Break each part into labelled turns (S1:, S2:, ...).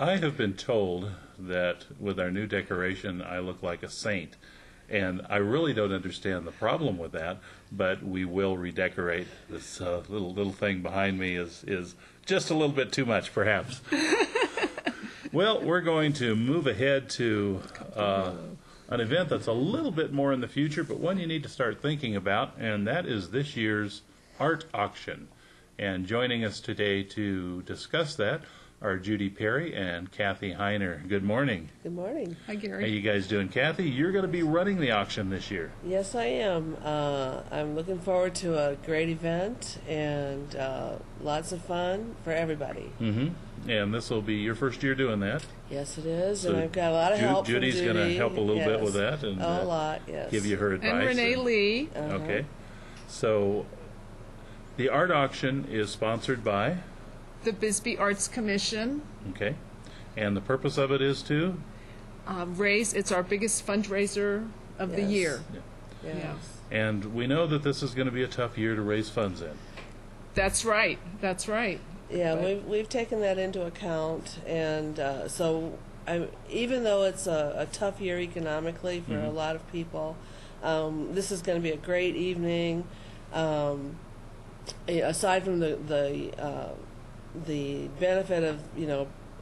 S1: I have been told that with our new decoration, I look like a saint. And I really don't understand the problem with that, but we will redecorate. This little thing behind me is just a little bit too much, perhaps. Well, we're going to move ahead to an event that's a little bit more in the future, but one you need to start thinking about, and that is this year's art auction. And joining us today to discuss that are Judy Perry and Kathy Heiner. Good morning.
S2: Good morning.
S3: Hi, Gary.
S1: How you guys doing? Kathy, you're going to be running the auction this year.
S2: Yes, I am. I'm looking forward to a great event and lots of fun for everybody.
S1: Mm-hmm. And this will be your first year doing that.
S2: Yes, it is.
S1: So
S2: and I've got a lot of help
S1: Judy's
S2: from Judy.
S1: going to help a little
S2: yes.
S1: bit with that and
S2: a lot, yes.
S1: give you her advice.
S3: And Renee Lee.
S2: Uh-huh.
S1: Okay. So the art auction is sponsored by?
S3: The Bisbee Arts Commission.
S1: Okay. And the purpose of it is to?
S3: It's our biggest fundraiser of the
S2: Yes.
S3: year.
S1: Yeah.
S2: Yes.
S1: And we know that this is going to be a tough year to raise funds in.
S3: That's right. That's right.
S2: Yeah,
S3: But-
S2: we've taken that into account, and so even though it's a tough year economically for a lot of people, this is going to be a great evening. Aside from the benefit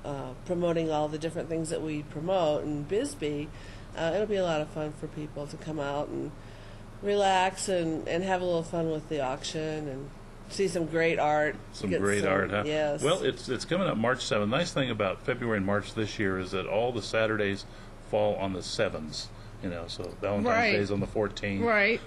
S2: of promoting all the different things that we promote in Bisbee, it'll be a lot of fun for people to come out and relax and have a little fun with the auction and see some great art.
S1: Some great art, huh?
S2: Yes.
S1: Well, it's coming up March 7th. Nice thing about February and March this year is that all the Saturdays fall on the 7s. So Valentine's
S3: Right.
S1: Day is on the 14th.
S3: Right.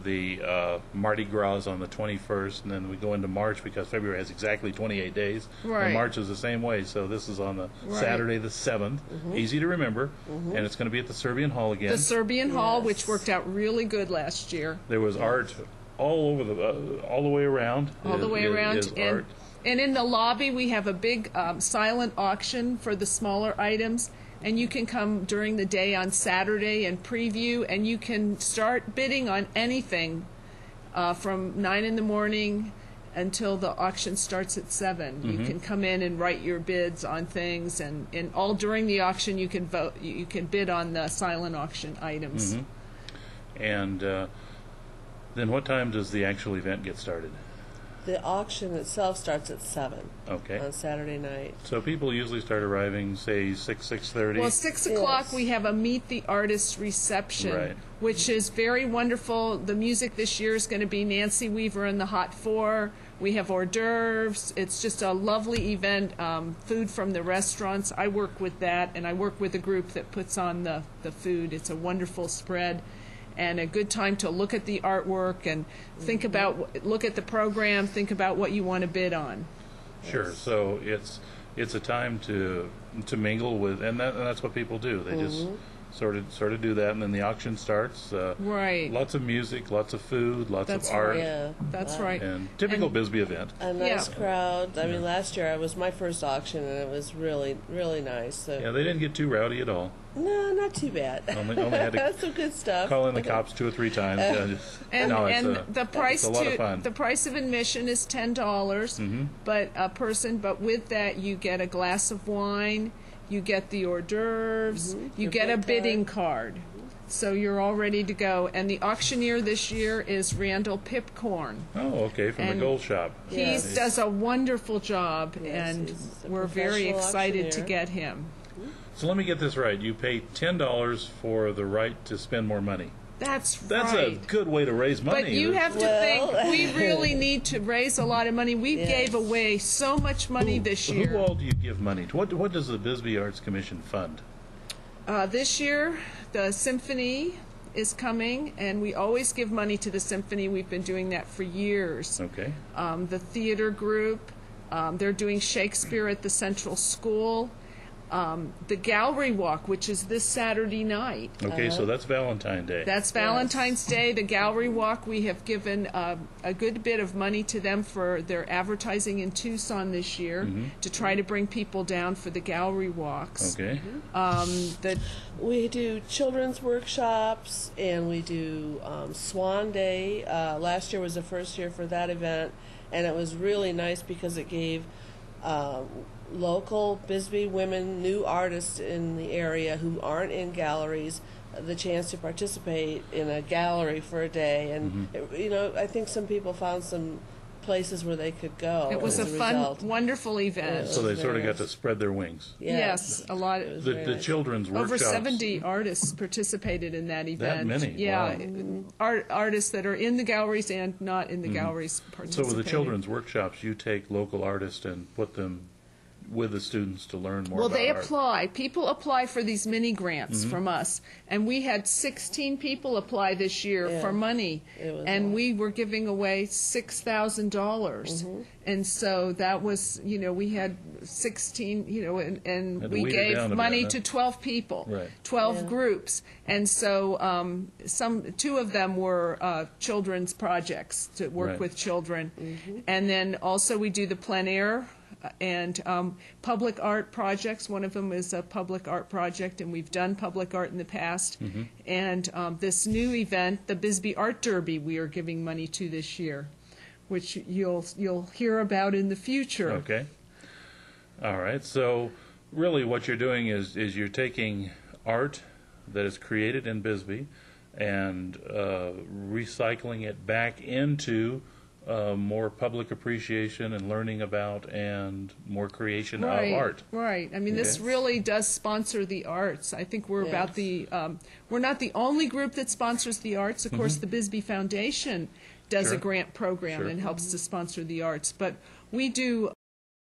S1: The Mardi Gras is on the 21st, and then we go into March because February has exactly 28 days.
S3: Right.
S1: And March is the same way, so this is on the
S3: Right.
S1: Saturday the 7th. Easy to remember, and it's going to be at the Serbian Hall again.
S3: The Serbian Hall,
S2: Yes.
S3: which worked out really good last year.
S1: There was art all over all the way around.
S3: All the way around.
S1: Is art.
S3: And in the lobby, we have a big silent auction for the smaller items. And you can come during the day on Saturday and preview, and you can start bidding on anything from 9 in the morning until the auction starts at 7. You can come in and write your bids on things, and all during the auction you can vote. You can bid on the silent auction items.
S1: And then what time does the actual event get started?
S2: The auction itself starts at 7
S1: Okay.
S2: on Saturday night.
S1: So people usually start arriving, say, 6:30.
S3: Well, 6 o'clock
S2: Yes.
S3: we have a Meet the Artist reception,
S1: Right.
S3: which is very wonderful. The music this year is going to be Nancy Weaver and the Hot Four. We have hors d'oeuvres. It's just a lovely event. Food from the restaurants. I work with that, and I work with a group that puts on the food. It's a wonderful spread and a good time to look at the artwork and think about, look at the program, think about what you want to bid on.
S1: Sure. So it's a time to mingle with, and that's what people do. They just sort of do that, and then the auction starts.
S3: Right.
S1: Lots of music, lots of food, lots
S3: That's
S1: of art,
S2: Yeah.
S3: That's
S2: Wow.
S3: right.
S1: and typical
S3: And-
S1: Bisbee event.
S2: A nice
S3: Yeah.
S2: crowd. I mean, last year it was my first auction, and it was really, really nice. So
S1: Yeah, they didn't get too rowdy at all.
S2: no, not too bad.
S1: Only had to
S2: That's some good stuff.
S1: call in the cops 2 or 3 times.
S3: And,
S1: no,
S3: and
S1: it's
S3: the price
S1: it's a lot of fun.
S3: the price of admission is $10, but a person. But with that, you get a glass of wine, you get the hors d'oeuvres, you
S2: Your
S3: get a
S2: bid
S3: bidding card, so you're all ready to go. And the auctioneer this year is Randall Pipcorn.
S1: Oh, okay, from
S3: And
S1: the Gold Shop.
S3: He
S2: Yes.
S3: does a wonderful job,
S2: Yes,
S3: and
S2: he's a
S3: we're very
S2: professional
S3: excited to
S2: auctioneer.
S3: get him.
S1: So let me get this right. You pay $10 for the right to spend more money.
S3: That's
S1: That's
S3: right.
S1: a good way to raise money.
S3: But you have to
S2: Well-
S3: think, we really need to raise a lot of money. We
S2: Yes.
S3: gave away so much money this
S1: Who
S3: year.
S1: all do you give money to? What does the Bisbee Arts Commission fund?
S3: This year, the symphony is coming, and we always give money to the symphony. We've been doing that for years.
S1: Okay.
S3: The theater group, they're doing Shakespeare at the Central School. The gallery walk, which is this Saturday night.
S1: Okay, so that's Valentine's Day.
S3: That's Valentine's Day. The gallery walk, we have given a good bit of money to them for their advertising in Tucson this year to try to bring people down for the gallery walks.
S1: Okay.
S2: We do children's workshops, and we do Swan Day. Last year was the first year for that event, and it was really nice because it gave uh, local Bisbee women, new artists in the area who aren't in galleries, the chance to participate in a gallery for a day. And, I think some people found some places where they could go.
S3: It was
S2: as
S3: a
S2: a
S3: fun,
S2: result.
S3: wonderful event.
S1: So they sort of
S2: very
S1: got to spread their wings.
S3: Yes, a lot.
S2: It was
S1: The,
S2: very
S1: the
S2: nice.
S1: children's
S3: Over
S1: workshops.
S3: 70 artists participated in that event.
S1: many?
S3: Yeah,
S1: Wow.
S3: artists that are in the galleries and not in the galleries
S1: So
S3: participated.
S1: with the children's workshops, you take local artists and put them with the students to learn more
S3: Well,
S1: about
S3: they
S1: art.
S3: apply. People apply for these mini grants from us, and we had 16 people apply this year
S2: Yeah.
S3: for money,
S2: It was
S3: and
S2: a lot.
S3: we were giving away $6,000, and so that was, we had 16, and
S1: Had to
S3: we
S1: weed it down
S3: gave
S1: a bit,
S3: money
S1: huh?
S3: to 12 people,
S1: Right.
S3: 12
S2: Yeah.
S3: groups, and so two of them were children's projects to work
S1: Right.
S3: with children, and then also we do the plein air and public art projects. One of them is a public art project, and we've done public art in the past. And this new event, the Bisbee Art Derby, we are giving money to this year, which you'll hear about in the future.
S1: Okay. All right. So really what you're doing is you're taking art that is created in Bisbee and recycling it back into more public appreciation and learning about and more creation of art.
S3: Right. I mean, this
S1: Okay.
S3: really does sponsor the arts. I think we're about the, we're not the only group that sponsors the arts. Of course, the Bisbee Foundation does
S1: Sure.
S3: a grant program
S1: Sure.
S3: and helps to sponsor the arts. But we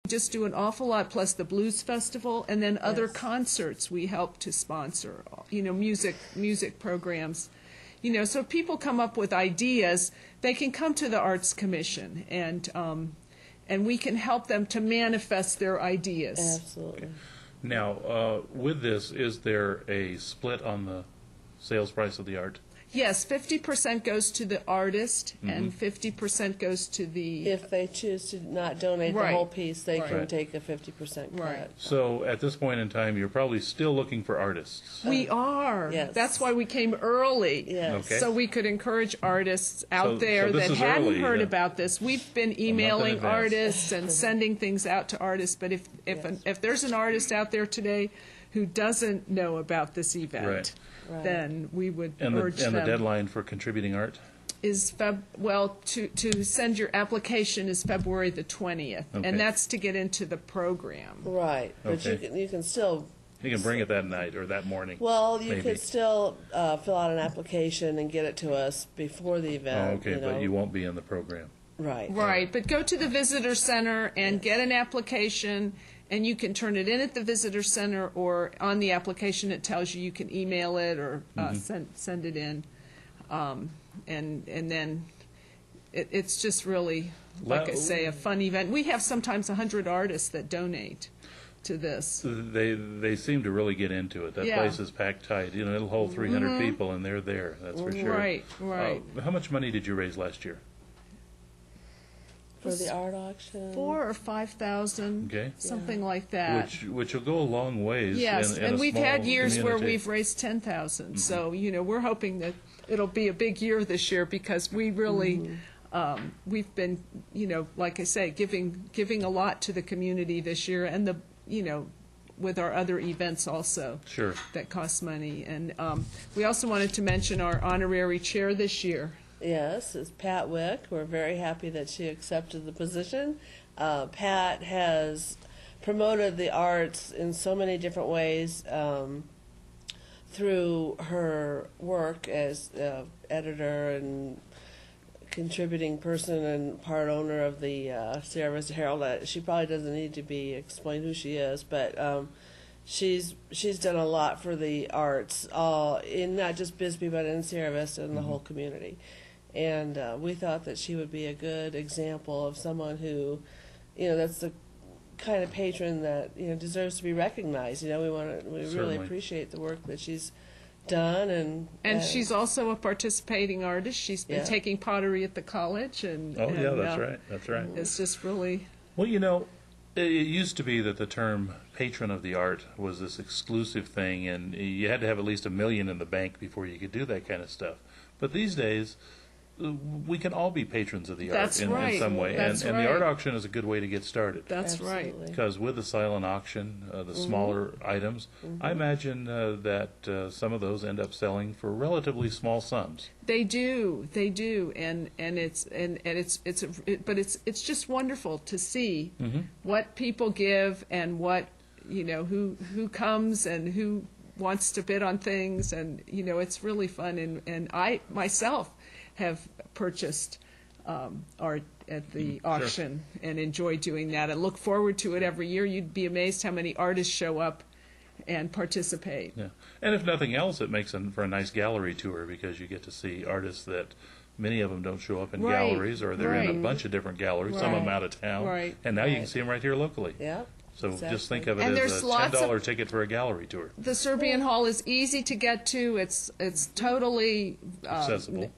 S3: just do an awful lot, plus the Blues Festival, and then other
S2: Yes.
S3: concerts we help to sponsor, music programs. So if people come up with ideas, they can come to the Arts Commission, and we can help them to manifest their ideas.
S2: Absolutely.
S1: Now, with this, is there a split on the sales price of the art?
S3: Yes, 50% goes to the artist, and 50% goes to the.
S2: If they choose to not donate the
S3: Right.
S2: whole piece, they can
S1: Right.
S2: take a 50% cut.
S3: Right.
S1: So at this point in time, you're probably still looking for artists.
S3: We are.
S2: Yes.
S3: That's why we came early.
S2: Yes.
S1: Okay.
S3: So we could encourage artists out
S1: So
S3: there
S1: this
S3: that
S1: is
S3: hadn't
S1: early,
S3: heard
S1: yeah.
S3: about this. We've been
S1: in
S3: emailing
S1: advance.
S3: artists and sending things out to artists. But if
S2: Yes.
S3: if there's an artist out there today who doesn't know about this event,
S1: Right.
S2: Right.
S3: then we would
S1: And
S3: urge
S1: the
S3: them.
S1: deadline for contributing art?
S3: Is to send your application is February the 20th,
S1: Okay.
S3: and that's to get into the program.
S2: Right. But
S1: Okay.
S2: you can still,
S1: You can bring it that night or that morning.
S2: well, you
S1: maybe.
S2: could still fill out an application and get it to us before the
S1: Oh,
S2: event.
S1: okay, but you won't be in the program.
S2: Right.
S3: Right, but go to the visitor center and get an application, and you can turn it in at the visitor center, or on the application it tells you can email it or send it in, and then it's just really, like I say, a fun event. We have sometimes 100 artists that donate to this.
S1: They seem to really get into it. That
S3: Yeah.
S1: place is packed tight. It'll hold 300 people, and they're there. That's for sure.
S3: Right, right.
S1: How much money did you raise last year?
S2: For the art auction.
S3: 4,000 or 5,000,
S1: Okay.
S3: something like that.
S1: Which will go a long ways.
S3: Yes,
S1: in
S3: and
S1: a
S3: we've
S1: small
S3: had years where
S1: community.
S3: we've raised 10,000. So we're hoping that it'll be a big year this year, because we really we've been like I say, giving a lot to the community this year, and with our other events also.
S1: Sure.
S3: That cost money. And we also wanted to mention our honorary chair this year.
S2: Yes, it's Pat Wick. We're very happy that she accepted the position. Pat has promoted the arts in so many different ways through her work as editor and contributing person and part owner of the Sierra Vista Herald. She probably doesn't need to be explained who she is, but she's done a lot for the arts, in not just Bisbee but in Sierra Vista and the whole community. And we thought that she would be a good example of someone who, that's the kind of patron that deserves to be recognized. We really
S1: Certainly.
S2: appreciate the work that she's done,
S3: And she's also a participating artist. She's been
S2: Yeah.
S3: taking pottery at the college. And
S1: Oh, yeah,
S3: and,
S1: that's right. That's right.
S3: It's just really.
S1: Well, it used to be that the term patron of the art was this exclusive thing, and you had to have at least $1 million in the bank before you could do that kind of stuff. But these days, we can all be patrons of the art
S3: That's
S1: in
S3: right.
S1: some way.
S3: That's
S1: and
S3: right.
S1: the art auction is a good way to get started.
S3: That's right.
S2: Absolutely.
S1: Because with the silent auction, the smaller items, I imagine that some of those end up selling for relatively small sums.
S3: They do, and it's just wonderful to see what people give and what who comes and who wants to bid on things, and it's really fun. And I myself have purchased art at the auction and enjoy doing that. I look forward to it every year. You'd be amazed how many artists show up and participate.
S1: Yeah, and if nothing else, it makes for a nice gallery tour because you get to see artists that many of them don't show up in
S3: Right,
S1: galleries, or they're in a
S3: right.
S1: bunch of different galleries, some of them
S3: Right,
S1: out of town,
S3: right.
S1: and now you can
S2: Right.
S1: see them right here locally.
S2: Yeah.
S1: So just
S2: exactly.
S1: think of it
S3: And
S1: as
S3: there's
S1: a
S3: lots
S1: $10
S3: of-
S1: ticket for a gallery tour.
S3: The Serbian Hall is easy to get to. It's totally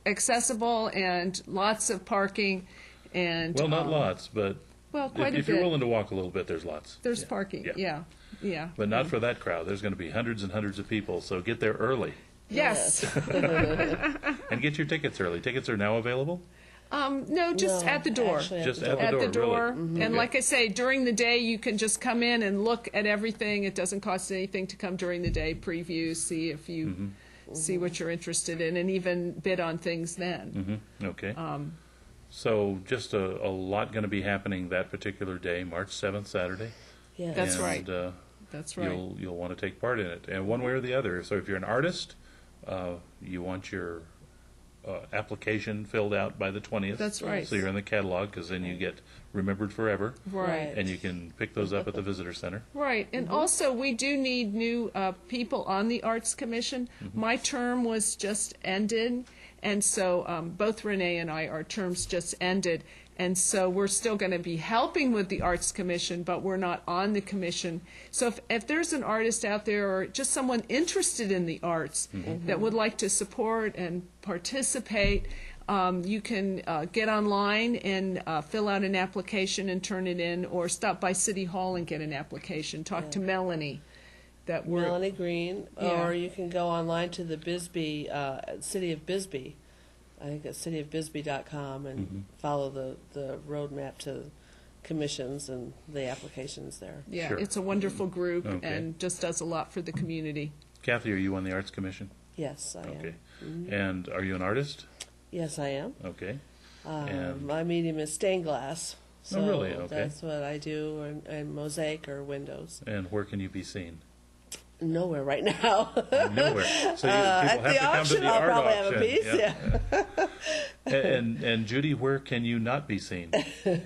S3: accessible and lots of parking. And
S1: Well, not lots, but
S3: Well, quite a
S1: if you're
S3: bit.
S1: willing to walk a little bit, there's lots.
S3: There's
S1: Yeah.
S3: parking.
S1: Yeah.
S3: Yeah.
S1: But not for that crowd. There's going to be hundreds and hundreds of people, so get there early.
S3: Yes.
S1: And get your tickets early. Tickets are now available?
S3: No, just
S2: No,
S3: at the door.
S2: actually
S1: Just
S2: the
S1: at
S2: door.
S1: the
S3: At the door.
S1: really?
S3: And
S1: Okay.
S3: like I say, during the day you can just come in and look at everything. It doesn't cost anything to come during the day, preview, see if you see what you're interested in, and even bid on things then.
S1: Okay. So just a lot going to be happening that particular day, March 7th, Saturday.
S2: Yeah.
S3: That's
S1: and,
S3: right. That's right.
S1: You'll want to take part in it, and one way or the other. So if you're an artist, you want your application filled out by the 20th.
S3: That's right.
S1: So you're in the catalog, because then you get remembered forever,
S3: Right.
S1: and you can pick those up at the visitor center.
S3: Right, and also we do need new people on the Arts Commission. My term was just ended, and so both Renee and I, our terms just ended, and so we're still going to be helping with the Arts Commission, but we're not on the commission. So if there's an artist out there or just someone interested in the arts that would like to support and participate, you can get online and fill out an application and turn it in, or stop by City Hall and get an application. Talk to Melanie.
S2: Melanie Green,
S3: Yeah.
S2: or you can go online to the Bisbee, City of Bisbee. I think it's cityofbisbee.com, and follow the roadmap to commissions and the applications there.
S3: Yeah,
S1: Sure.
S3: it's a wonderful group
S1: Okay.
S3: and just does a lot for the community.
S1: Kathy, are you on the Arts Commission?
S2: Yes, I
S1: Okay.
S2: am.
S1: And are you an artist?
S2: Yes, I am.
S1: Okay. And-
S2: My medium is stained glass. So
S1: Oh, really? Okay.
S2: that's what I do, and mosaic or windows.
S1: And where can you be seen?
S2: Nowhere right now.
S1: Nowhere. So people
S2: At
S1: have
S2: the
S1: to come to
S2: auction,
S1: the
S2: I'll
S1: art
S2: probably
S1: auction.
S2: have a piece. Yeah.
S1: And Judy, where can you not be seen?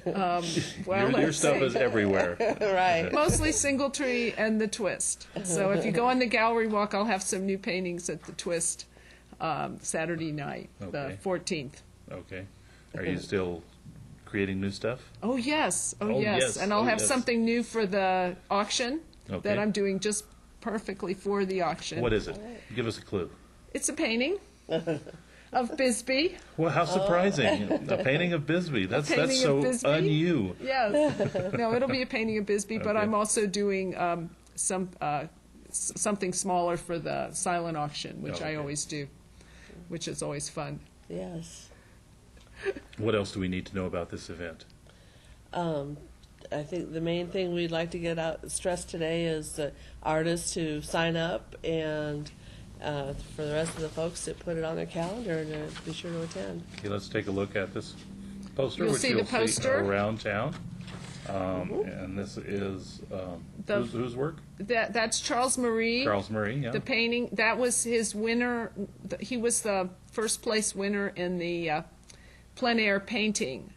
S3: Well,
S1: your
S3: let's
S1: stuff
S3: see.
S1: is everywhere.
S2: Right.
S3: Mostly Singletree and the Twist. So if you go on the gallery walk, I'll have some new paintings at the Twist Saturday night,
S1: Okay.
S3: the 14th.
S1: Okay. Are you still creating new stuff?
S3: Oh, yes. Oh,
S1: Oh,
S3: yes.
S1: yes.
S3: And I'll
S1: Oh,
S3: have
S1: yes.
S3: something new for the auction
S1: Okay.
S3: that I'm doing just perfectly for the auction.
S1: What is it? Give us a clue.
S3: It's a painting of Bisbee.
S1: Well, how surprising! A painting of Bisbee. That's
S3: painting
S1: so
S3: of Bisbee?
S1: un-you.
S3: Yes. No, it'll be a painting of Bisbee, but
S1: Okay.
S3: I'm also doing something smaller for the silent auction, which I
S1: Okay.
S3: always do, which is always fun.
S2: Yes.
S1: What else do we need to know about this event?
S2: I think the main thing we'd like to get out stress today is the artists to sign up, and for the rest of the folks to put it on their calendar and to be sure to attend.
S1: Okay, let's take a look at this poster,
S3: You'll
S1: which
S3: see
S1: you'll
S3: the poster.
S1: see around town. And this is
S3: The-
S1: whose work?
S3: That's Charles Marie.
S1: Charles Murray. Yeah.
S3: The painting, that was his winner. He was the first place winner in the plein air painting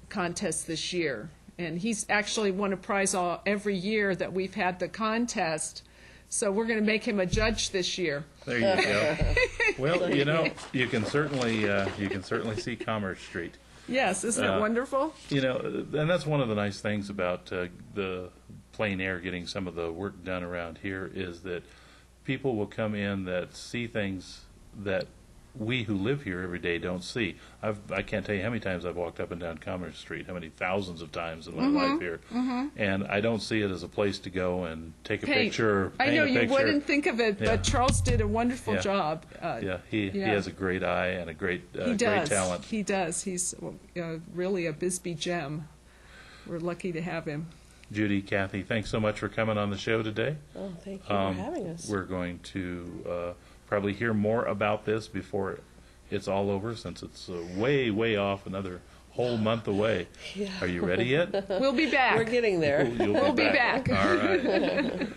S3: contest this year. And he's actually won a prize every year that we've had the contest. So we're going to make him a judge this year.
S1: There you go. Well, you can certainly see Commerce Street.
S3: Yes, isn't it wonderful?
S1: And that's one of the nice things about the plein air getting some of the work done around here is that people will come in that see things that we who live here every day don't see. I can't tell you how many times I've walked up and down Commerce Street, how many thousands of times in my life here, and I don't see it as a place to go and take a picture.
S3: I know
S1: paint a
S3: you
S1: picture.
S3: wouldn't think of it,
S1: Yeah.
S3: but Charles did a wonderful
S1: Yeah.
S3: job.
S1: He has a great eye and a great
S3: He does.
S1: great talent.
S3: He does. He's really a Bisbee gem. We're lucky to have him.
S1: Judy, Kathy, thanks so much for coming on the show today.
S2: Oh, thank you for having us.
S1: We're going to probably hear more about this before it's all over, since it's way off, another whole month away.
S2: Yeah.
S1: Are you ready yet?
S3: We'll be back.
S2: We're getting there.
S1: We'll
S3: be back.
S1: All right.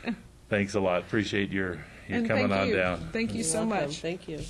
S1: Thanks a lot. Appreciate your
S3: And
S1: coming
S3: thank
S1: on
S3: you.
S1: down.
S3: Thank you
S2: You're
S3: so
S2: welcome.
S3: much.
S2: Thank you.